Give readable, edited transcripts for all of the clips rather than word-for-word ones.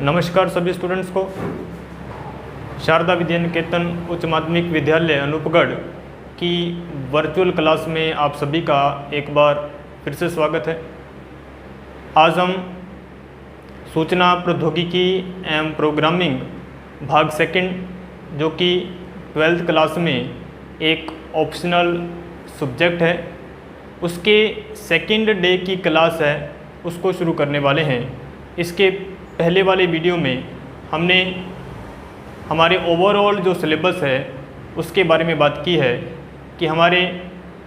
नमस्कार सभी स्टूडेंट्स को। शारदा विद्या निकेतन उच्च माध्यमिक विद्यालय अनूपगढ़ की वर्चुअल क्लास में आप सभी का एक बार फिर से स्वागत है। आज हम सूचना प्रौद्योगिकी एवं प्रोग्रामिंग भाग सेकंड जो कि 12th क्लास में एक ऑप्शनल सब्जेक्ट है, उसके सेकंड डे की क्लास है, उसको शुरू करने वाले हैं। इसके पहले वाले वीडियो में हमने हमारे ओवरऑल जो सिलेबस है उसके बारे में बात की है कि हमारे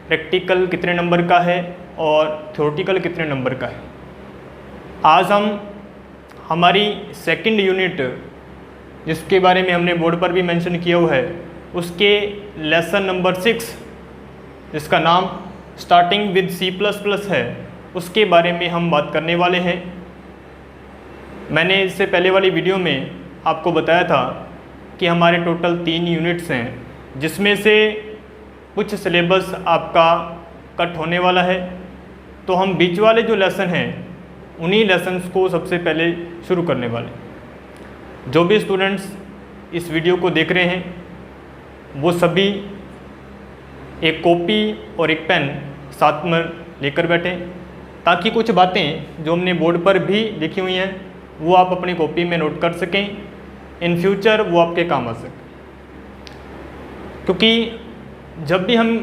प्रैक्टिकल कितने नंबर का है और थ्योरेटिकल कितने नंबर का है। आज हम हमारी सेकंड यूनिट जिसके बारे में हमने बोर्ड पर भी मेंशन किया हुआ है, उसके लेसन नंबर 6 जिसका नाम स्टार्टिंग विद C++ है, उसके बारे में हम बात करने वाले हैं। मैंने इससे पहले वाली वीडियो में आपको बताया था कि हमारे टोटल 3 यूनिट्स हैं, जिसमें से कुछ सिलेबस आपका कट होने वाला है। तो हम बीच वाले जो लेसन हैं उन्हीं लेसन्स को सबसे पहले शुरू करने वाले। जो भी स्टूडेंट्स इस वीडियो को देख रहे हैं वो सभी एक कॉपी और एक पेन साथ में लेकर बैठें, ताकि कुछ बातें जो हमने बोर्ड पर भी लिखी हुई हैं वो आप अपनी कॉपी में नोट कर सकें, इन फ्यूचर वो आपके काम आ सकें। क्योंकि जब भी हम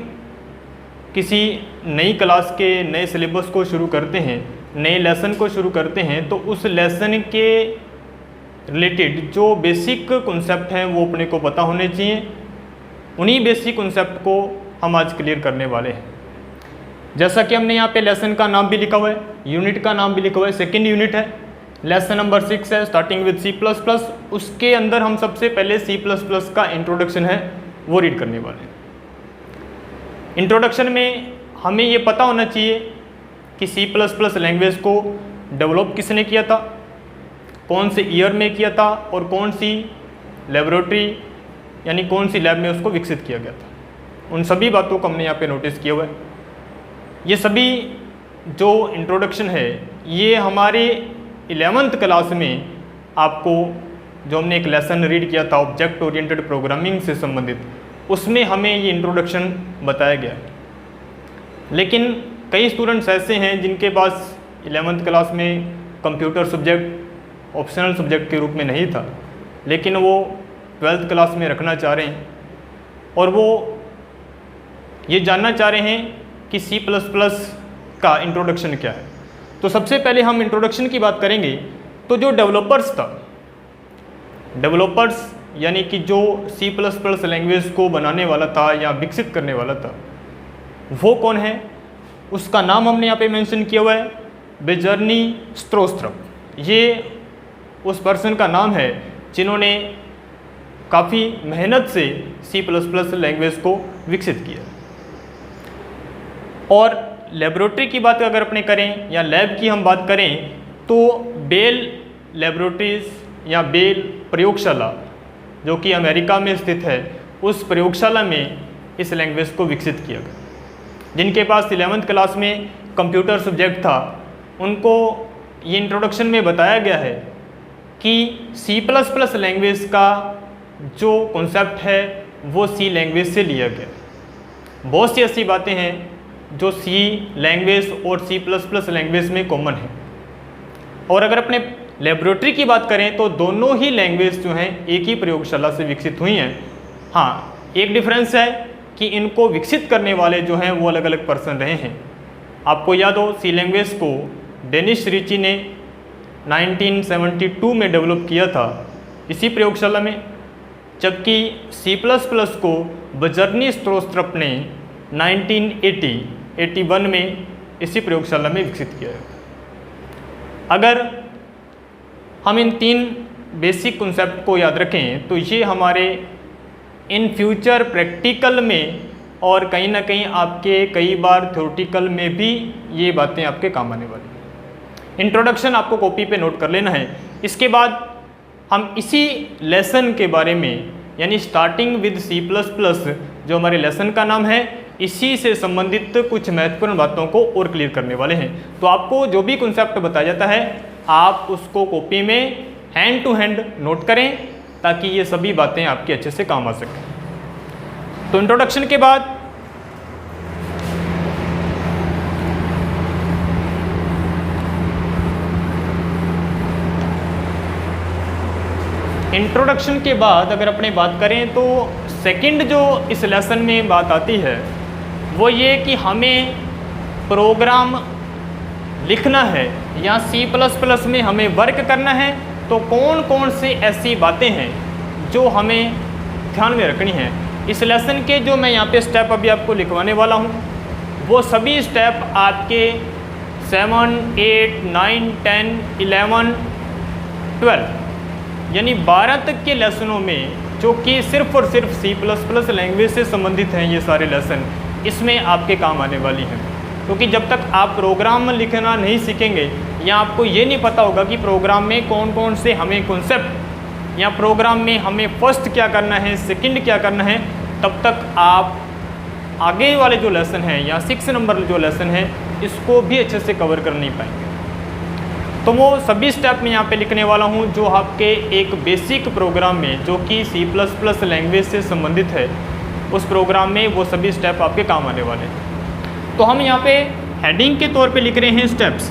किसी नई क्लास के नए सिलेबस को शुरू करते हैं, नए लेसन को शुरू करते हैं, तो उस लेसन के रिलेटेड जो बेसिक कॉन्सेप्ट हैं वो अपने को पता होने चाहिए। उन्हीं बेसिक कॉन्सेप्ट को हम आज क्लियर करने वाले हैं। जैसा कि हमने यहाँ पे लेसन का नाम भी लिखा हुआ है, यूनिट का नाम भी लिखा हुआ है, सेकेंड यूनिट है, लेसन नंबर 6 है, स्टार्टिंग विद C++। उसके अंदर हम सबसे पहले C++ का इंट्रोडक्शन है वो रीड करने वाले हैं। इंट्रोडक्शन में हमें ये पता होना चाहिए कि C++ लैंग्वेज को डेवलप किसने किया था, कौन से ईयर में किया था और कौन सी लेबोरेटरी यानी कौन सी लैब में उसको विकसित किया गया था। उन सभी बातों को हमने यहाँ पे नोटिस किया हुआ है। ये सभी जो इंट्रोडक्शन है ये हमारे 11th क्लास में आपको जो हमने एक लेसन रीड किया था ऑब्जेक्ट ओरिएंटेड प्रोग्रामिंग से संबंधित, उसमें हमें ये इंट्रोडक्शन बताया गया है। लेकिन कई स्टूडेंट्स ऐसे हैं जिनके पास 11th क्लास में कंप्यूटर सब्जेक्ट ऑप्शनल सब्जेक्ट के रूप में नहीं था, लेकिन वो 12th क्लास में रखना चाह रहे हैं और वो ये जानना चाह रहे हैं कि C++ का इंट्रोडक्शन क्या है। तो सबसे पहले हम इंट्रोडक्शन की बात करेंगे। तो जो डेवलपर्स था, डेवलपर्स यानी कि जो C++ लैंग्वेज को बनाने वाला था या विकसित करने वाला था, वो कौन है, उसका नाम हमने यहाँ पे मेंशन किया हुआ है, बेजर्नी स्ट्रोस्ट्रप। ये उस पर्सन का नाम है जिन्होंने काफ़ी मेहनत से C++ लैंग्वेज को विकसित किया। और लेबोरेटरी की बात अगर अपने करें या लैब की हम बात करें तो बेल लेबोरेटरीज या बेल प्रयोगशाला जो कि अमेरिका में स्थित है, उस प्रयोगशाला में इस लैंग्वेज को विकसित किया गया। जिनके पास 11th क्लास में कंप्यूटर सब्जेक्ट था, उनको ये इंट्रोडक्शन में बताया गया है कि C++ लैंग्वेज का जो कॉन्सेप्ट है वो C लैंग्वेज से लिया गया। बहुत सी ऐसी बातें हैं जो C लैंग्वेज और C++ लैंग्वेज में कॉमन है। और अगर अपने लेबोरेटरी की बात करें तो दोनों ही लैंग्वेज जो हैं एक ही प्रयोगशाला से विकसित हुई हैं। हाँ, एक डिफरेंस है कि इनको विकसित करने वाले जो हैं वो अलग अलग पर्सन रहे हैं। आपको याद हो C लैंग्वेज को डेनिस रिची ने 1972 में डेवलप किया था इसी प्रयोगशाला में, जबकि C++ को बेजर्नी स्ट्रोस्ट्रप ने 1981 में इसी प्रयोगशाला में विकसित किया है। अगर हम इन 3 बेसिक कॉन्सेप्ट को याद रखें तो ये हमारे इन फ्यूचर प्रैक्टिकल में और कहीं ना कहीं आपके कई बार थ्योरेटिकल में भी ये बातें आपके काम आने वाली। इंट्रोडक्शन आपको कॉपी पे नोट कर लेना है। इसके बाद हम इसी लेसन के बारे में यानी स्टार्टिंग विद C++ जो हमारे लेसन का नाम है, इसी से संबंधित कुछ महत्वपूर्ण बातों को और क्लियर करने वाले हैं। तो आपको जो भी कॉन्सेप्ट बताया जाता है आप उसको कॉपी में हैंड टू हैंड नोट करें ताकि ये सभी बातें आपकी अच्छे से काम आ सकें। तो इंट्रोडक्शन के बाद अगर अपने बात करें तो सेकंड जो इस लेसन में बात आती है वो ये कि हमें प्रोग्राम लिखना है या C++ में हमें वर्क करना है, तो कौन कौन सी ऐसी बातें हैं जो हमें ध्यान में रखनी है। इस लेसन के जो मैं यहाँ पे स्टेप अभी आपको लिखवाने वाला हूँ वो सभी स्टेप आपके 7, 8, 9, 10, 11, 12 यानी 12 तक के लेसनों में, जो कि सिर्फ और सिर्फ C++ लैंग्वेज से संबंधित हैं, ये सारे लेसन इसमें आपके काम आने वाली हैं। क्योंकि जब तक आप प्रोग्राम लिखना नहीं सीखेंगे या आपको ये नहीं पता होगा कि प्रोग्राम में कौन कौन से हमें कॉन्सेप्ट या प्रोग्राम में हमें फर्स्ट क्या करना है, सेकंड क्या करना है, तब तक आप आगे वाले जो लेसन हैं या 6 नंबर जो लेसन है इसको भी अच्छे से कवर कर नहीं पाएंगे। तो वो सभी स्टेप मैं यहाँ पे लिखने वाला हूँ जो आपके एक बेसिक प्रोग्राम में, जो कि C++ लैंग्वेज से संबंधित है, उस प्रोग्राम में वो सभी स्टेप आपके काम आने वाले हैं। तो हम यहाँ पे हेडिंग के तौर पे लिख रहे हैं स्टेप्स।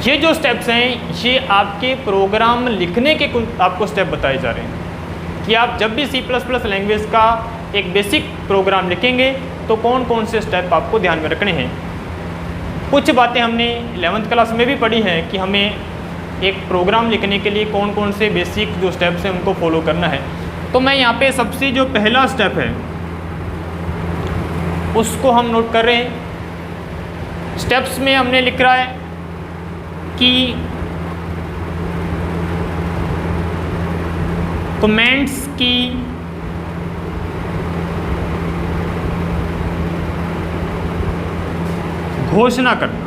ये जो स्टेप्स हैं ये आपके प्रोग्राम लिखने के आपको स्टेप बताए जा रहे हैं कि आप जब भी C++ लैंग्वेज का एक बेसिक प्रोग्राम लिखेंगे तो कौन कौन से स्टेप आपको ध्यान में रखने हैं। कुछ बातें हमने 11th क्लास में भी पढ़ी हैं कि हमें एक प्रोग्राम लिखने के लिए कौन कौन से बेसिक जो स्टेप्स हैं उनको फॉलो करना है। तो मैं यहाँ पे सबसे जो पहला स्टेप है उसको हम नोट कर रहे हैं। स्टेप्स में हमने लिख रहा है कि कमेंट्स की घोषणा करना,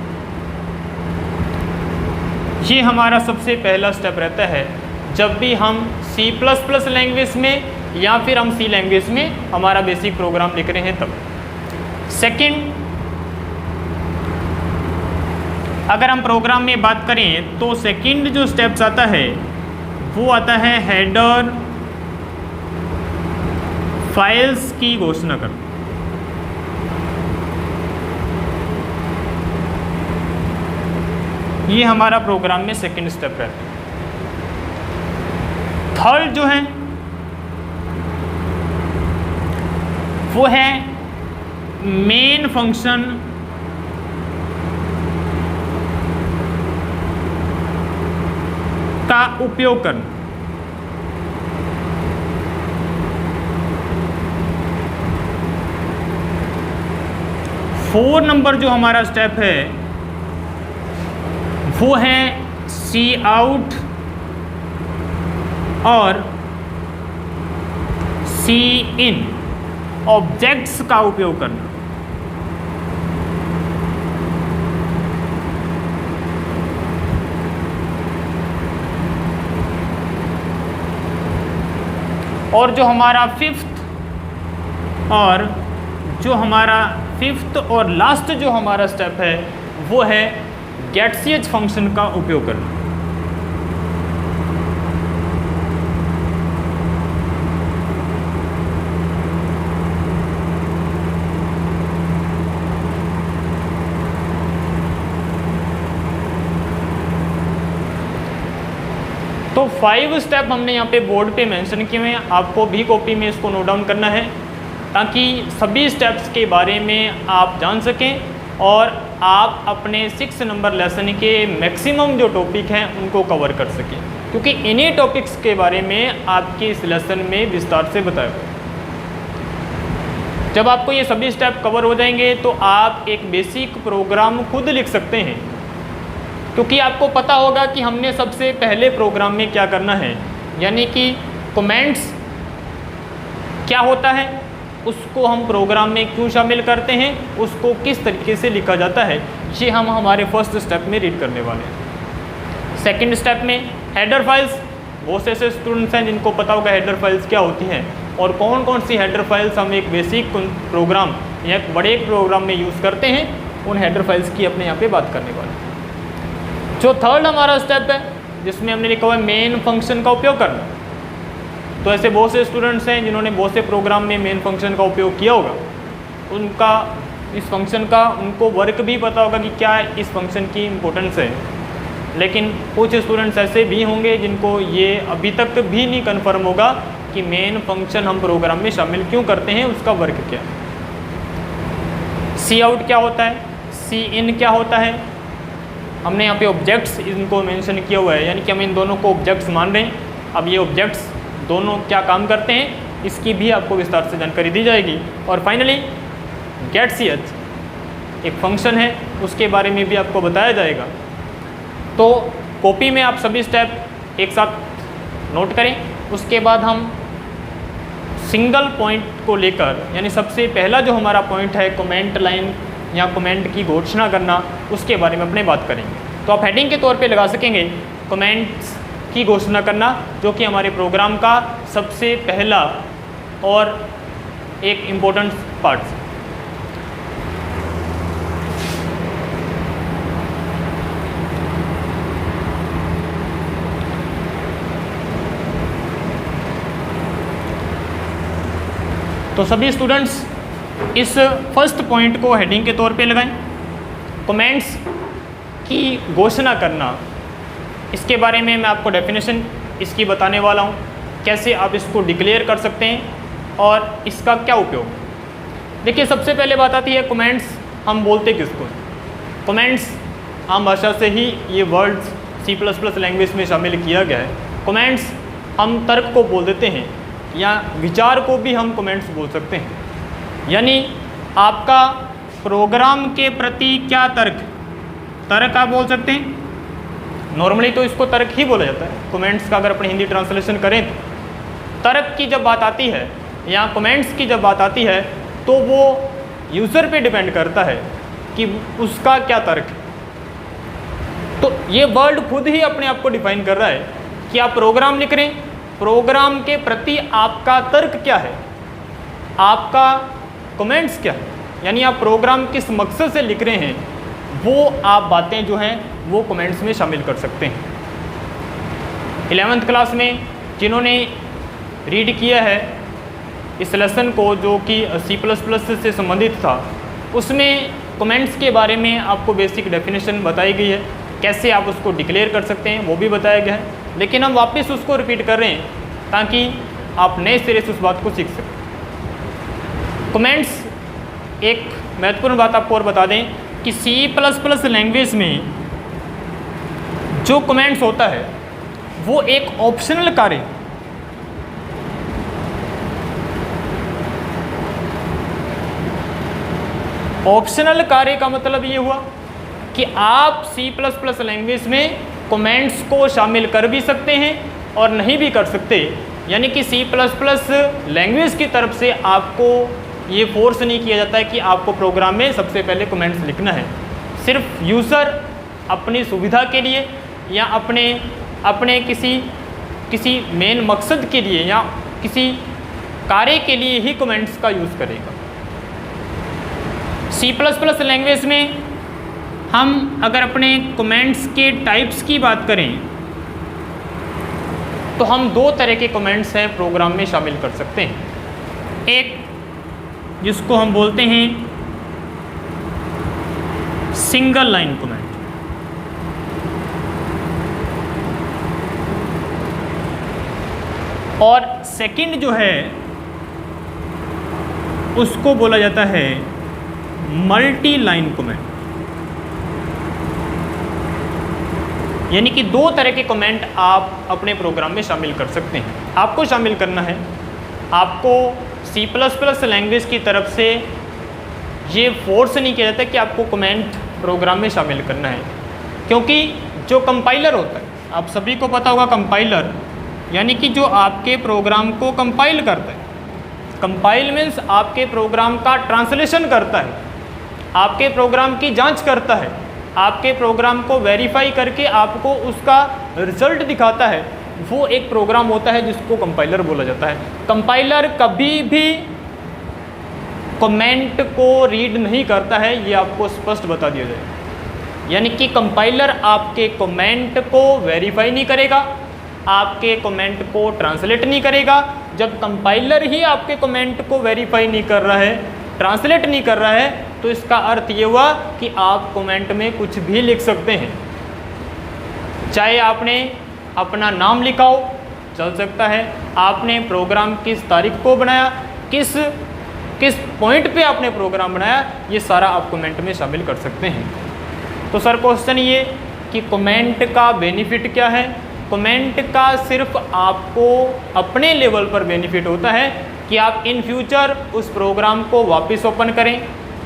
ये हमारा सबसे पहला स्टेप रहता है जब भी हम C++ लैंग्वेज में या फिर हम C लैंग्वेज में हमारा बेसिक प्रोग्राम लिख रहे हैं तब। सेकंड, अगर हम प्रोग्राम में बात करें तो सेकंड जो स्टेप्स आता है वो आता है हेडर फाइल्स की घोषणा करना। ये हमारा प्रोग्राम में सेकंड स्टेप है। थर्ड जो है वो है मेन फंक्शन का उपयोग करना। फोर नंबर जो हमारा स्टेप है वो है Cout और Cin ऑब्जेक्ट्स का उपयोग करना। और जो हमारा फिफ्थ और लास्ट जो हमारा स्टेप है वो है getch फंक्शन का उपयोग करना। तो 5 स्टेप हमने यहाँ पे बोर्ड पे मेंशन किए हैं, आपको भी कॉपी में इसको नोट डाउन करना है ताकि सभी स्टेप्स के बारे में आप जान सकें और आप अपने 6 नंबर लेसन के मैक्सिमम जो टॉपिक हैं उनको कवर कर सकें, क्योंकि इन्हीं टॉपिक्स के बारे में आपके इस लेसन में विस्तार से बताया गया। जब आपको ये सभी स्टेप कवर हो जाएंगे तो आप एक बेसिक प्रोग्राम खुद लिख सकते हैं, क्योंकि आपको पता होगा कि हमने सबसे पहले प्रोग्राम में क्या करना है, यानी कि कमेंट्स क्या होता है, उसको हम प्रोग्राम में क्यों शामिल करते हैं, उसको किस तरीके से लिखा जाता है, ये हम हमारे फर्स्ट स्टेप में रीड करने वाले हैं। सेकंड स्टेप में हेडर फाइल्स, बहुत से ऐसे स्टूडेंट्स हैं जिनको पता होगा हेडर फाइल्स क्या होती हैं और कौन कौन सी हेडर फाइल्स हम एक बेसिक प्रोग्राम या एक बड़े प्रोग्राम में यूज़ करते हैं, उन हेडर फाइल्स की अपने यहाँ पे बात करने वाले हैं। जो थर्ड हमारा स्टेप है जिसमें हमने लिखा हुआ है मेन फंक्शन का उपयोग करना, तो ऐसे बहुत से स्टूडेंट्स हैं जिन्होंने बहुत से प्रोग्राम में मेन फंक्शन का उपयोग किया होगा, उनका इस फंक्शन का उनको वर्क भी पता होगा कि क्या इस फंक्शन की इम्पोर्टेंस है। लेकिन कुछ स्टूडेंट्स ऐसे भी होंगे जिनको ये अभी तक भी नहीं कन्फर्म होगा कि मेन फंक्शन हम प्रोग्राम में शामिल क्यों करते हैं, उसका वर्क क्या है। सी आउट क्या होता है, सी इन क्या होता है, हमने यहाँ पे ऑब्जेक्ट्स इनको मेंशन किया हुआ है, यानी कि हम इन दोनों को ऑब्जेक्ट्स मान रहे हैं। अब ये ऑब्जेक्ट्स दोनों क्या काम करते हैं इसकी भी आपको विस्तार से जानकारी दी जाएगी। और फाइनली गेट सी एच एक फंक्शन है, उसके बारे में भी आपको बताया जाएगा। तो कॉपी में आप सभी स्टेप एक साथ नोट करें, उसके बाद हम सिंगल पॉइंट को लेकर, यानी सबसे पहला जो हमारा पॉइंट है कमेंट लाइन या कमेंट की घोषणा करना, उसके बारे में अपने बात करेंगे। तो आप हेडिंग के तौर पे लगा सकेंगे कमेंट्स की घोषणा करना, जो कि हमारे प्रोग्राम का सबसे पहला और एक इम्पोर्टेंट पार्ट है। तो सभी स्टूडेंट्स इस फर्स्ट पॉइंट को हेडिंग के तौर पे लगाएं, कमेंट्स की घोषणा करना। इसके बारे में मैं आपको डेफिनेशन इसकी बताने वाला हूँ, कैसे आप इसको डिक्लेयर कर सकते हैं और इसका क्या उपयोग। देखिए सबसे पहले बात आती है कमेंट्स हम बोलते किसको। कमेंट्स आम भाषा से ही ये वर्ड्स C++ लैंग्वेज में शामिल किया गया है। कमेंट्स हम तर्क को बोल देते हैं या विचार को भी हम कमेंट्स बोल सकते हैं, यानी आपका प्रोग्राम के प्रति क्या तर्क आप बोल सकते हैं। नॉर्मली तो इसको तर्क ही बोला जाता है, कमेंट्स का अगर अपने हिंदी ट्रांसलेशन करें तो तर्क की जब बात आती है या कमेंट्स की जब बात आती है तो वो यूज़र पे डिपेंड करता है कि उसका क्या तर्क है। तो ये वर्ड खुद ही अपने आप को डिफाइन कर रहा है कि आप प्रोग्राम लिख रहे हैं, प्रोग्राम के प्रति आपका तर्क क्या है, आपका कमेंट्स क्या है, यानी आप प्रोग्राम किस मकसद से लिख रहे हैं, वो आप बातें जो हैं वो कमेंट्स में शामिल कर सकते हैं। 11th क्लास में जिन्होंने रीड किया है इस लेसन को जो कि C++ से संबंधित था, उसमें कमेंट्स के बारे में आपको बेसिक डेफिनेशन बताई गई है, कैसे आप उसको डिक्लेयर कर सकते हैं वो भी बताया गया है। लेकिन हम वापस उसको रिपीट कर रहे हैं ताकि आप नए सिरे से उस बात को सीख सकें। कमेंट्स, एक महत्वपूर्ण बात आपको और बता दें कि C++ लैंग्वेज में जो कमेंट्स होता है वो एक ऑप्शनल कार्य, ऑप्शनल कार्य का मतलब ये हुआ कि आप C++ लैंग्वेज में कमेंट्स को शामिल कर भी सकते हैं और नहीं भी कर सकते, यानी कि C++ लैंग्वेज की तरफ से आपको ये फोर्स नहीं किया जाता है कि आपको प्रोग्राम में सबसे पहले कमेंट्स लिखना है। सिर्फ यूज़र अपनी सुविधा के लिए या अपने किसी मेन मकसद के लिए या किसी कार्य के लिए ही कमेंट्स का यूज़ करेगा। C++ लैंग्वेज में हम अगर अपने कमेंट्स के टाइप्स की बात करें तो हम दो तरह के कमेंट्स हैं प्रोग्राम में शामिल कर सकते हैं। एक जिसको हम बोलते हैं सिंगल लाइन कमेंट, और सेकंड जो है उसको बोला जाता है मल्टी लाइन कमेंट। यानी कि दो तरह के कमेंट आप अपने प्रोग्राम में शामिल कर सकते हैं। आपको शामिल करना है, आपको C++ लैंग्वेज की तरफ से ये फोर्स नहीं किया जाता कि आपको कमेंट प्रोग्राम में शामिल करना है, क्योंकि जो कंपाइलर होता है, आप सभी को पता होगा कंपाइलर यानी कि जो आपके प्रोग्राम को कंपाइल करता है। कंपाइल मीन्स आपके प्रोग्राम का ट्रांसलेशन करता है, आपके प्रोग्राम की जांच करता है, आपके प्रोग्राम को वेरीफाई करके आपको उसका रिजल्ट दिखाता है। वो एक प्रोग्राम होता है जिसको कंपाइलर बोला जाता है। कंपाइलर कभी भी कमेंट को रीड नहीं करता है, ये आपको स्पष्ट बता दिया जाए। यानी कि कंपाइलर आपके कमेंट को वेरीफाई नहीं करेगा, आपके कमेंट को ट्रांसलेट नहीं करेगा। जब कंपाइलर ही आपके कमेंट को वेरीफाई नहीं कर रहा है, ट्रांसलेट नहीं कर रहा है, तो इसका अर्थ ये हुआ कि आप कमेंट में कुछ भी लिख सकते हैं। चाहे आपने अपना नाम लिखा हो, चल सकता है। आपने प्रोग्राम किस तारीख को बनाया, किस पॉइंट पे आपने प्रोग्राम बनाया, ये सारा आप कमेंट में शामिल कर सकते हैं। तो सर क्वेश्चन ये कि कमेंट का बेनिफिट क्या है। कमेंट का सिर्फ आपको अपने लेवल पर बेनिफिट होता है कि आप इन फ्यूचर उस प्रोग्राम को वापस ओपन करें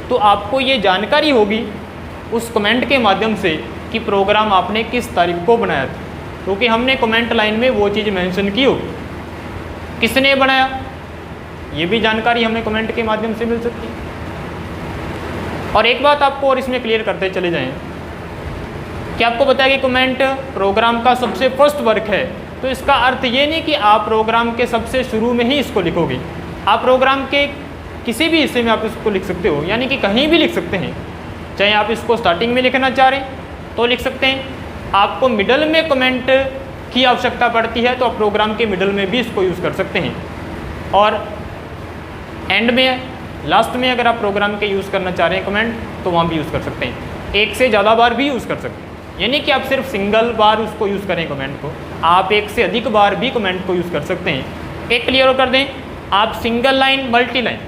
तो आपको ये जानकारी होगी उस कमेंट के माध्यम से कि प्रोग्राम आपने किस तारीख को बनाया था, क्योंकि हमने कमेंट लाइन में वो चीज़ मेंशन की होगी। किसने बनाया, ये भी जानकारी हमें कमेंट के माध्यम से मिल सकती है। और एक बात आपको और इसमें क्लियर करते चले जाएं कि आपको बताया कि कमेंट प्रोग्राम का सबसे फर्स्ट वर्क है, तो इसका अर्थ ये नहीं कि आप प्रोग्राम के सबसे शुरू में ही इसको लिखोगे। आप प्रोग्राम के किसी भी हिस्से में आप इसको लिख सकते हो, यानी कि कहीं भी लिख सकते हैं। चाहे आप इसको स्टार्टिंग में लिखना चाह रहे हैं तो लिख सकते हैं, आपको मिडल में कमेंट की आवश्यकता पड़ती है तो आप प्रोग्राम के मिडल में भी इसको यूज़ कर सकते हैं, और एंड में, लास्ट में अगर आप प्रोग्राम के यूज़ करना चाह रहे हैं कमेंट तो वहाँ भी यूज़ कर सकते हैं। एक से ज़्यादा बार भी यूज़ कर सकते हैं, यानी कि आप सिर्फ सिंगल बार उसको यूज़ करें कमेंट को, आप एक से अधिक बार भी कमेंट को यूज़ कर सकते हैं। एक क्लियर कर दें, आप सिंगल लाइन मल्टी लाइन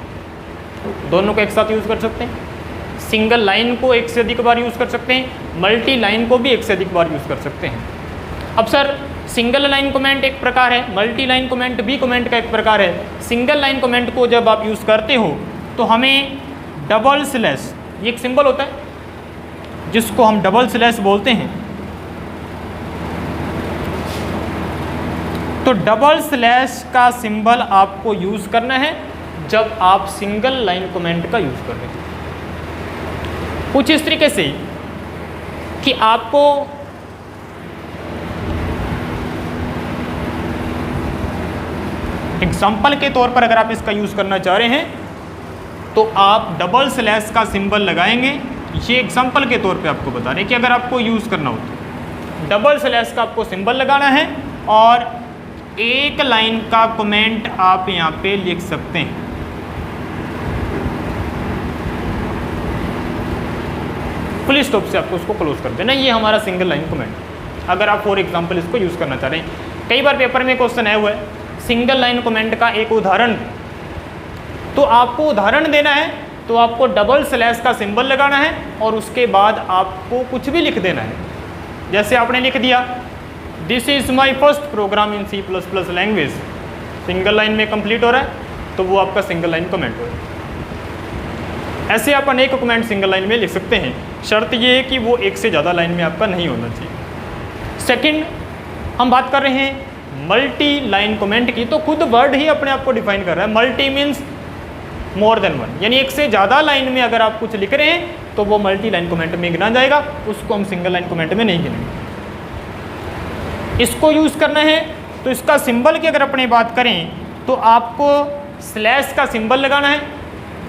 दोनों को एक साथ यूज़ कर सकते हैं। सिंगल लाइन को एक से अधिक बार यूज़ कर सकते हैं, मल्टी लाइन को भी एक से अधिक बार यूज़ कर सकते हैं। अब सर सिंगल लाइन कमेंट एक प्रकार है, मल्टी लाइन कमेंट भी कमेंट का एक प्रकार है। सिंगल लाइन कमेंट को जब आप यूज़ करते हो तो हमें डबल स्लैश, ये एक सिंबल होता है जिसको हम डबल स्लैश बोलते हैं, तो डबल स्लैश का सिंबल आपको यूज़ करना है जब आप सिंगल लाइन कमेंट का यूज़ कर रहे हैं। कुछ इस तरीके से कि आपको एग्जाम्पल के तौर पर अगर आप इसका यूज़ करना चाह रहे हैं तो आप डबल स्लैश का सिंबल लगाएंगे। ये एग्जाम्पल के तौर पे आपको बता रहे हैं कि अगर आपको यूज़ करना हो तो डबल स्लैश का आपको सिंबल लगाना है और एक लाइन का कमेंट आप यहाँ पे लिख सकते हैं। फुल स्टॉप से आपको उसको क्लोज कर देना। ये हमारा सिंगल लाइन कमेंट, अगर आप फॉर एग्जाम्पल इसको यूज़ करना चाह रहे हैं। कई बार पेपर में क्वेश्चन आया हुआ है सिंगल लाइन कमेंट का एक उदाहरण, तो आपको उदाहरण देना है तो आपको डबल स्लैश का सिंबल लगाना है और उसके बाद आपको कुछ भी लिख देना है। जैसे आपने लिख दिया this is my first program in C++ language, single line में कंप्लीट हो रहा है तो वो आपका सिंगल लाइन कमेंट हो रहा है। ऐसे आप अनेक कमेंट सिंगल लाइन में लिख सकते हैं, शर्त ये है कि वो एक से ज़्यादा लाइन में आपका नहीं होना चाहिए। सेकंड, हम बात कर रहे हैं मल्टी लाइन कमेंट की, तो खुद वर्ड ही अपने आप को डिफाइन कर रहा है। Multi means more than one, यानी एक से ज़्यादा लाइन में अगर आप कुछ लिख रहे हैं तो वो मल्टी लाइन कमेंट में गिना जाएगा, उसको हम सिंगल लाइन कमेंट में नहीं गिनेंगे। इसको यूज़ करना है तो इसका सिंबल की अगर अपने बात करें तो आपको स्लैश का सिंबल लगाना है,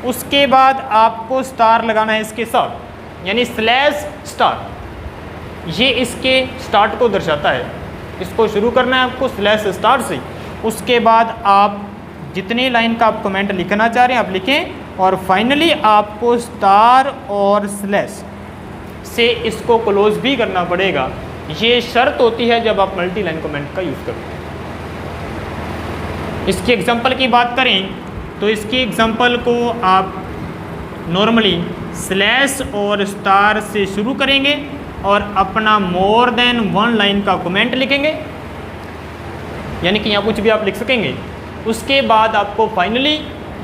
उसके बाद आपको स्टार लगाना है इसके साथ, यानी स्लैश स्टार, ये इसके स्टार्ट को दर्शाता है। इसको शुरू करना है आपको स्लैश स्टार से, उसके बाद आप जितनी लाइन का आप कमेंट लिखना चाह रहे हैं आप लिखें और फाइनली आपको स्टार और स्लैश से इसको क्लोज भी करना पड़ेगा। ये शर्त होती है जब आप मल्टी लाइन कमेंट का यूज़ करते हैं। इसकी एग्जांपल की बात करें तो इसकी एग्जांपल को आप नॉर्मली स्लैश और स्टार से शुरू करेंगे और अपना मोर देन वन लाइन का कमेंट लिखेंगे, यानी कि यहाँ कुछ भी आप लिख सकेंगे। उसके बाद आपको फाइनली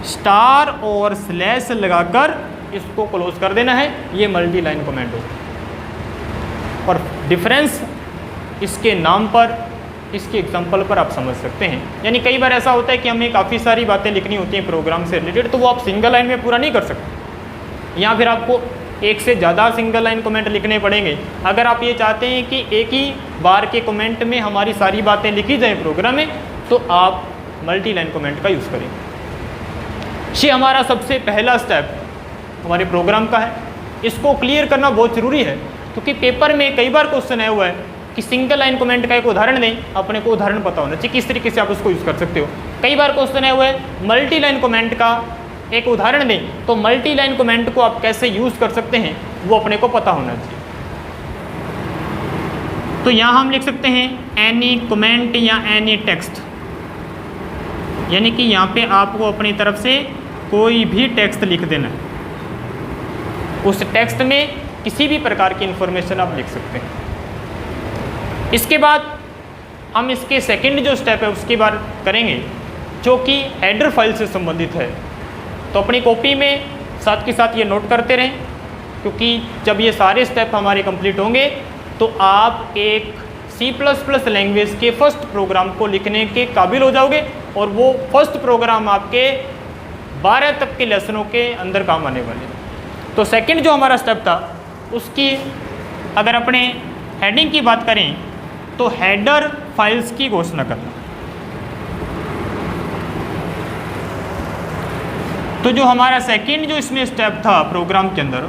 स्टार और स्लैश लगाकर इसको क्लोज कर देना है। ये मल्टी लाइन कमेंट हो। और डिफरेंस इसके नाम पर, इसके एग्जांपल पर आप समझ सकते हैं। यानी कई बार ऐसा होता है कि हमें काफ़ी सारी बातें लिखनी होती हैं प्रोग्राम से रिलेटेड, तो वो आप सिंगल लाइन में पूरा नहीं कर सकते, या फिर आपको एक से ज़्यादा सिंगल लाइन कमेंट लिखने पड़ेंगे। अगर आप ये चाहते हैं कि एक ही बार के कमेंट में हमारी सारी बातें लिखी जाए प्रोग्राम में, तो आप मल्टी लाइन कमेंट का यूज़ करें। ये हमारा सबसे पहला स्टेप हमारे प्रोग्राम का है। इसको क्लियर करना बहुत ज़रूरी है क्योंकि पेपर में कई बार क्वेश्चन आया हुआ है कि सिंगल लाइन कमेंट का एक उदाहरण दें, अपने को उदाहरण पता होना चाहिए किस तरीके से आप उसको यूज़ कर सकते हो। कई बार क्वेश्चन आया हुआ है मल्टी लाइन कमेंट का एक उदाहरण दें, तो मल्टी लाइन कमेंट को आप कैसे यूज़ कर सकते हैं वो अपने को पता होना चाहिए। तो यहाँ हम लिख सकते हैं एनी कमेंट या एनी टेक्स्ट, यानी कि यहाँ पे आपको अपनी तरफ से कोई भी टेक्स्ट लिख देना है, उस टेक्स्ट में किसी भी प्रकार की इंफॉर्मेशन आप लिख सकते हैं। इसके बाद हम इसके सेकंड जो स्टेप है उसकी बात करेंगे, जो कि हेडर फाइल से संबंधित है। तो अपनी कॉपी में साथ के साथ ये नोट करते रहें, क्योंकि जब ये सारे स्टेप हमारे कंप्लीट होंगे तो आप एक C++ लैंग्वेज के फर्स्ट प्रोग्राम को लिखने के काबिल हो जाओगे, और वो फर्स्ट प्रोग्राम आपके 12 तक के लेसनों के अंदर काम आने वाले। तो सेकंड जो हमारा स्टेप था उसकी अगर अपने हेडिंग की बात करें तो हेडर फाइल्स की घोषणा करना। तो जो हमारा सेकंड जो इसमें स्टेप था प्रोग्राम के अंदर,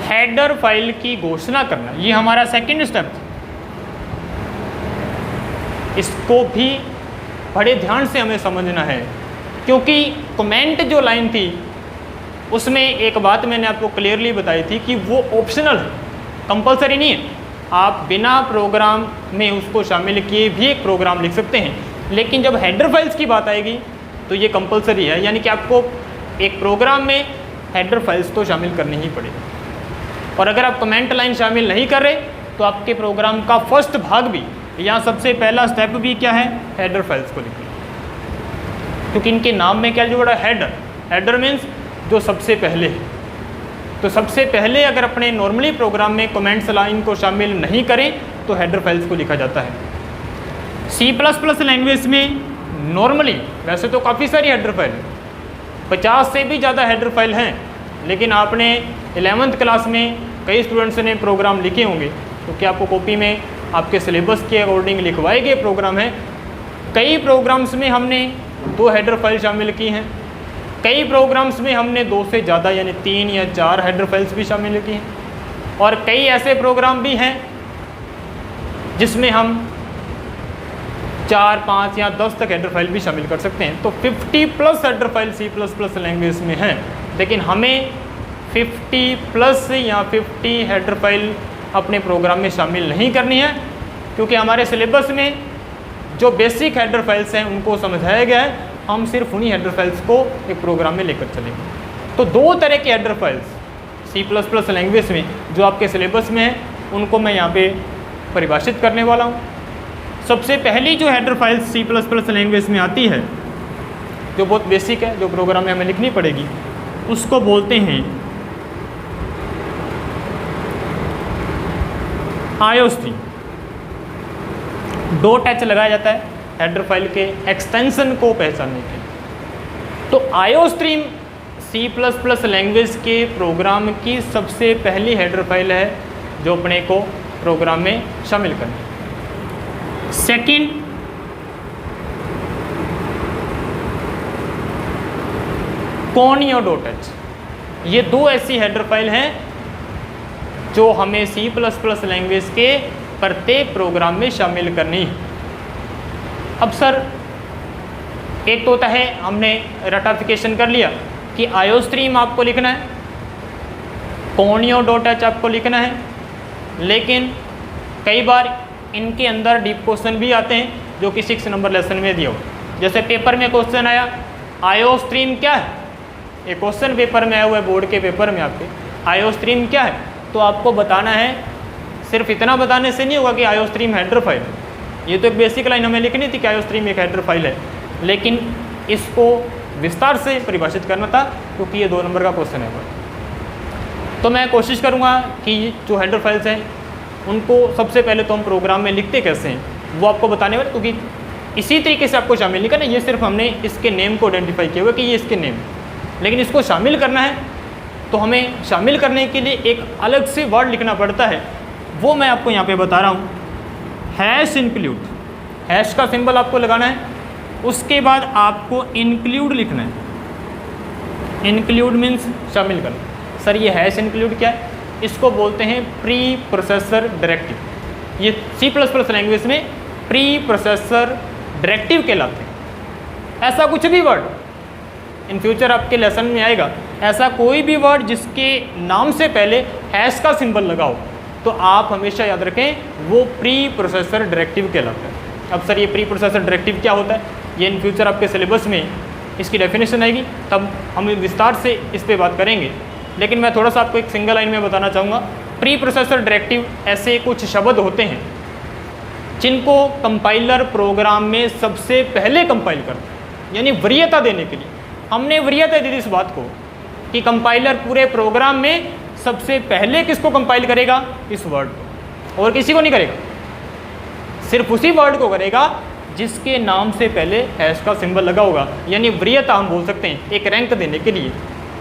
हेडर फाइल की घोषणा करना, ये हमारा सेकंड स्टेप था। इसको भी बड़े ध्यान से हमें समझना है, क्योंकि कमेंट जो लाइन थी उसमें एक बात मैंने आपको क्लियरली बताई थी कि वो ऑप्शनल है, कंपलसरी नहीं है। आप बिना प्रोग्राम में उसको शामिल किए भी एक प्रोग्राम लिख सकते हैं, लेकिन जब हेडर फाइल्स की बात आएगी तो ये कंपलसरी है, यानी कि आपको एक प्रोग्राम में हेडर फाइल्स तो शामिल करनी ही पड़ेगी। और अगर आप कमेंट लाइन शामिल नहीं कर रहे तो आपके प्रोग्राम का फर्स्ट भाग भी, यहाँ सबसे पहला स्टेप भी क्या है, हेडर फाइल्स को लिखना, क्योंकि इनके नाम में क्या जुड़ा है, हेडर। हेडर मीन्स जो सबसे पहले है। तो सबसे पहले अगर अपने नॉर्मली प्रोग्राम में कमेंट्स लाइन को शामिल नहीं करें तो हेडर फाइल्स को लिखा जाता है। C++ लैंग्वेज में नॉर्मली वैसे तो काफ़ी सारी हेडर फाइल है, 50 से भी ज़्यादा हेडर फाइल हैं, लेकिन आपने 11th क्लास में कई स्टूडेंट्स ने प्रोग्राम लिखे होंगे, क्योंकि आपको कॉपी में आपके सिलेबस के अकॉर्डिंग लिखवाए गए प्रोग्राम हैं। कई प्रोग्राम्स में हमने 2 हेडर फाइल शामिल की हैं, कई प्रोग्राम्स में हमने 2 से ज़्यादा यानी 3 या 4 हेडर फाइल्स भी शामिल की हैं, और कई ऐसे प्रोग्राम भी हैं जिसमें हम 4, 5 या 10 तक हेडर फाइल भी शामिल कर सकते हैं। तो 50+ हेडर फाइल C++ लैंग्वेज में है, लेकिन हमें 50+ या 50 हेडर फाइल अपने प्रोग्राम में शामिल नहीं करनी है, क्योंकि हमारे सिलेबस में जो बेसिक हेडर फाइल्स हैं उनको समझाया गया है, हम सिर्फ उन्हीं हेडर फाइल्स को एक प्रोग्राम में लेकर चलेंगे। तो 2 तरह के हेडर फाइल्स C++ लैंग्वेज में जो आपके सिलेबस में है उनको मैं यहाँ पे परिभाषित करने वाला हूँ। सबसे पहली जो हेडर फाइल्स C++ लैंग्वेज में आती है, जो बहुत बेसिक है, जो प्रोग्राम में हमें लिखनी पड़ेगी, उसको बोलते हैं आईओस्ट्रीम। डॉट एच लगाया जाता है हेडर फाइल के एक्सटेंशन को पहचानने के लिए। तो आईओस्ट्रीम C++ लैंग्वेज के प्रोग्राम की सबसे पहली हेडर फाइल है जो अपने को प्रोग्राम में शामिल करनी है। Second, conio dot H. ये 2 ऐसी हेडर फाइल हैं जो हमें C++ लैंग्वेज के प्रत्येक प्रोग्राम में शामिल करनी है। अब सर एक तो होता है हमने रटाफिकेशन कर लिया कि आईओस्ट्रीम आपको लिखना है, कोनियो डॉट एच आपको लिखना है, लेकिन कई बार इनके अंदर डीप क्वेश्चन भी आते हैं जो कि 6 नंबर लेसन में दिया हो। जैसे पेपर में क्वेश्चन आया आईओस्ट्रीम क्या है, एक क्वेश्चन पेपर में आया हुआ है, बोर्ड के पेपर में आपके आईओस्ट्रीम क्या है, तो आपको बताना है। सिर्फ इतना बताने से नहीं होगा कि आईओस्ट्रीम हेडर फाइल, ये तो एक बेसिक लाइन हमें लिखनी थी कि आईओस्ट्रीम एक हेडर फाइल है, लेकिन इसको विस्तार से परिभाषित करना था क्योंकि ये 2 नंबर का क्वेश्चन है। तो मैं कोशिश करूँगा कि जो हेडर फाइल्स हैं उनको सबसे पहले तो हम प्रोग्राम में लिखते कैसे हैं वो आपको बताने वाले, क्योंकि इसी तरीके से आपको शामिल नहीं करना। ये सिर्फ हमने इसके नेम को आइडेंटिफाई किया हुआ कि ये इसके नेम, लेकिन इसको शामिल करना है तो हमें शामिल करने के लिए एक अलग से वर्ड लिखना पड़ता है, वो मैं आपको यहाँ पे बता रहा हूँ। हैश इंक्लूड, हैश का सिंबल आपको लगाना है उसके बाद आपको इंक्लूड लिखना है। इंक्लूड मीन्स शामिल करना। सर ये हैश इंक्लूड क्या है? इसको बोलते हैं प्री प्रोसेसर डायरेक्टिव। ये C++ लैंग्वेज में प्री प्रोसेसर डायरेक्टिव कहलाते हैं। ऐसा कुछ भी वर्ड इन फ्यूचर आपके लेसन में आएगा, ऐसा कोई भी वर्ड जिसके नाम से पहले हैश का सिंबल लगा हो तो आप हमेशा याद रखें वो प्री प्रोसेसर डायरेक्टिव कहलाता है। अब सर ये प्री प्रोसेसर डायरेक्टिव क्या होता है? ये इन फ्यूचर आपके सिलेबस में इसकी डेफिनेशन आएगी, तब हम विस्तार से इस पर बात करेंगे। लेकिन मैं थोड़ा सा आपको एक सिंगल लाइन में बताना चाहूँगा। प्री प्रोसेसर डायरेक्टिव ऐसे कुछ शब्द होते हैं जिनको कंपाइलर प्रोग्राम में सबसे पहले कंपाइल करता है, यानी वरीयता देने के लिए। हमने वरीयता दी थी इस बात को कि कंपाइलर पूरे प्रोग्राम में सबसे पहले किसको कंपाइल करेगा? इस वर्ड को, और किसी को नहीं करेगा। सिर्फ उसी वर्ड को करेगा जिसके नाम से पहले हैश का सिंबल लगा होगा, यानी वरीयता हम बोल सकते हैं एक रैंक देने के लिए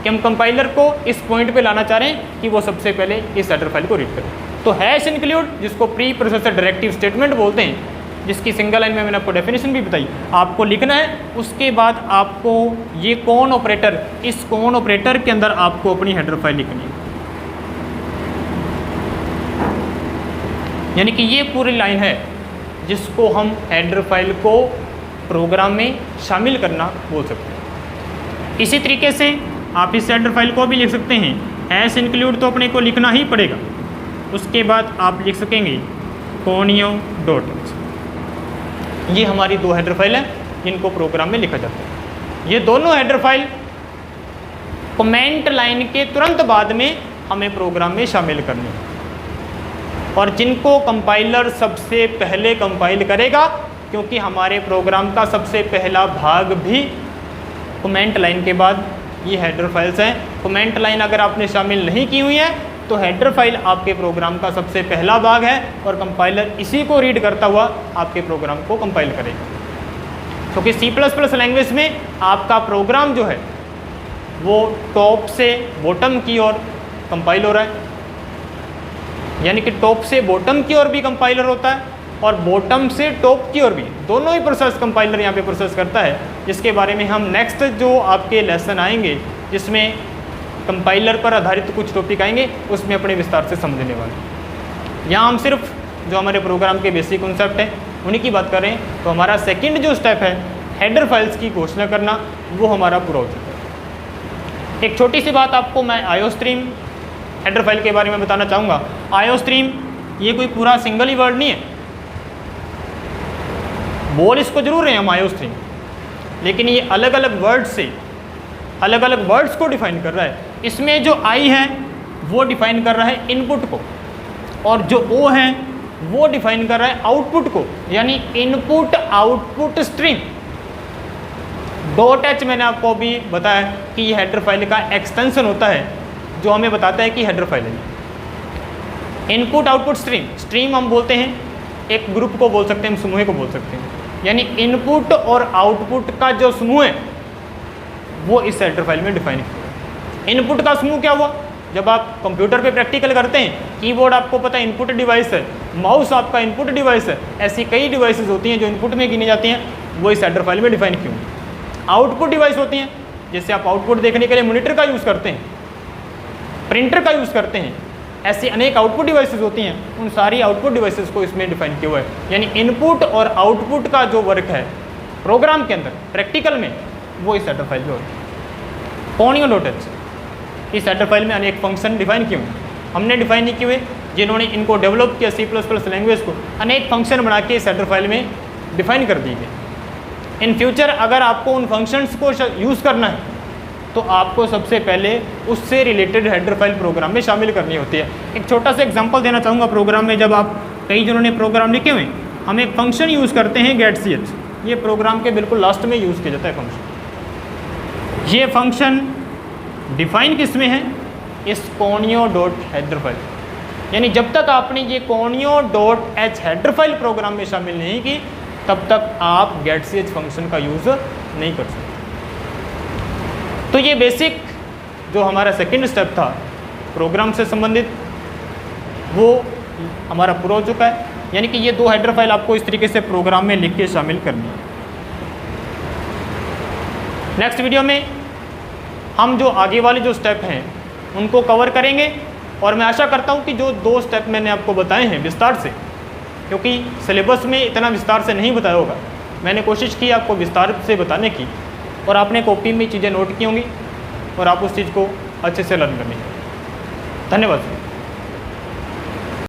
कि हम कंपाइलर को इस पॉइंट पे लाना चाह रहे हैं कि वो सबसे पहले इस हेडर फाइल को रीड करें। तो हैश इंक्लूड, जिसको प्री प्रोसेसर डायरेक्टिव स्टेटमेंट बोलते हैं, जिसकी सिंगल लाइन में मैंने आपको डेफिनेशन भी बताई, आपको लिखना है। उसके बाद आपको ये कौन ऑपरेटर, इस कौन ऑपरेटर के अंदर आपको अपनी हेडर फाइल लिखनी है। यानी कि ये पूरी लाइन है जिसको हम हेडर फाइल को प्रोग्राम में शामिल करना बोल सकते हैं। इसी तरीके से आप इस हेडर फाइल को भी लिख सकते हैं। हैश इंक्लूड तो अपने को लिखना ही पड़ेगा। उसके बाद आप लिख सकेंगे कोनियो डॉट। ये हमारी दो हेडर फाइल है जिनको प्रोग्राम में लिखा जाता है। ये दोनों हेडर फाइल कमेंट लाइन के तुरंत बाद में हमें प्रोग्राम में शामिल करनी है, और जिनको कंपाइलर सबसे पहले कंपाइल करेगा, क्योंकि हमारे प्रोग्राम का सबसे पहला भाग भी कमेंट लाइन के बाद ये हेडर फाइल्स हैं। कमेंट लाइन अगर आपने शामिल नहीं की हुई है तो हेडर फाइल आपके प्रोग्राम का सबसे पहला भाग है, और कंपाइलर इसी को रीड करता हुआ आपके प्रोग्राम को कंपाइल करेगा। क्योंकि C++ लैंग्वेज में आपका प्रोग्राम जो है वो टॉप से बॉटम की ओर कंपाइल हो रहा है, यानी कि टॉप से बॉटम की ओर भी कंपाइलर होता है और बॉटम से टॉप की ओर भी, दोनों ही प्रोसेस कंपाइलर यहाँ पे प्रोसेस करता है, जिसके बारे में हम नेक्स्ट जो आपके लेसन आएंगे जिसमें कंपाइलर पर आधारित कुछ टॉपिक आएंगे उसमें अपने विस्तार से समझने वाले। यहाँ हम सिर्फ जो हमारे प्रोग्राम के बेसिक कॉन्सेप्ट हैं उन्हीं की बात करें तो हमारा सेकंड जो स्टेप है हेडर फाइल्स की घोषणा करना, वो हमारा पूरा हो चुका है। एक छोटी सी बात आपको मैं आयोस्ट्रीम हेडर फाइल के बारे में बताना चाहूँगा। आयोस्ट्रीम ये कोई पूरा सिंगल ही वर्ड नहीं है, बोल इसको जरूर रहे हैं हम आयोस्ट्रीम, लेकिन ये अलग अलग वर्ड से अलग अलग वर्ड्स को डिफाइन कर रहा है। इसमें जो आई है वो डिफाइन कर रहा है इनपुट को, और जो ओ है वो डिफाइन कर रहा है आउटपुट को, यानी इनपुट आउटपुट स्ट्रीम। .h मैंने आपको अभी बताया कि ये हेडर फाइल का एक्सटेंशन होता है जो हमें बताता है कि हेडर फाइल है। इनपुट आउटपुट स्ट्रीम, स्ट्रीम हम बोलते हैं एक ग्रुप को बोल सकते हैं, हम समूह को बोल सकते हैं, यानी इनपुट और आउटपुट का जो समूह है वो इस हेडर फाइल में डिफाइन किया। इनपुट का समूह क्या हुआ? जब आप कंप्यूटर पे प्रैक्टिकल करते हैं, कीबोर्ड आपको पता है इनपुट डिवाइस है, माउस आपका इनपुट डिवाइस है, ऐसी कई डिवाइसेस होती हैं जो इनपुट में गिनी जाती हैं, वो इस हेडर फाइल में डिफाइन क्यों। आउटपुट डिवाइस होती हैं, जैसे आप आउटपुट देखने के लिए मॉनिटर का यूज़ करते हैं, प्रिंटर का यूज़ करते हैं, ऐसी अनेक आउटपुट डिवाइसेस होती हैं, उन सारी आउटपुट डिवाइसेस को इसमें डिफाइन किया हुआ है। यानी इनपुट और आउटपुट का जो वर्क है प्रोग्राम के अंदर प्रैक्टिकल में, वो इस हेडर फाइल में होता है। कोनियो डॉट h, इस हेडर फाइल में अनेक फंक्शन डिफाइन किए हुए, हमने डिफाइन नहीं किए हुए, जिन्होंने इनको डेवलप किया C++ लैंग्वेज को, अनेक फंक्शन बना के इस हेडर फाइल में डिफाइन कर दिए गए। इन फ्यूचर अगर आपको उन फंक्शंस को यूज़ करना है तो आपको सबसे पहले उससे रिलेटेड हेडर फाइल प्रोग्राम में शामिल करनी होती है। एक छोटा सा एग्जांपल देना चाहूँगा। प्रोग्राम में जब आप कई जनों ने प्रोग्राम लिखे हुए, हम एक फंक्शन यूज़ करते हैं getch, ये प्रोग्राम के बिल्कुल लास्ट में यूज़ किया जाता है फंक्शन। ये फंक्शन डिफाइन किस में है? इस कोनियो डॉट हेडर फाइल, यानी जब तक आपने ये conio dot h header file program में शामिल नहीं की तब तक आप getch फंक्शन का यूज़ नहीं कर सकते। तो ये बेसिक जो हमारा सेकंड स्टेप था प्रोग्राम से संबंधित, वो हमारा पूरा हो चुका है। यानी कि ये दो हेडर फाइल आपको इस तरीके से प्रोग्राम में लिख के शामिल करनी है। नेक्स्ट वीडियो में हम जो आगे वाले जो स्टेप हैं उनको कवर करेंगे, और मैं आशा करता हूँ कि जो 2 स्टेप मैंने आपको बताए हैं विस्तार से, क्योंकि सिलेबस में इतना विस्तार से नहीं बताया होगा, मैंने कोशिश की आपको विस्तार से बताने की, और आपने कॉपी में चीज़ें नोट की होंगी और आप उस चीज़ को अच्छे से लर्न करनी है। धन्यवाद।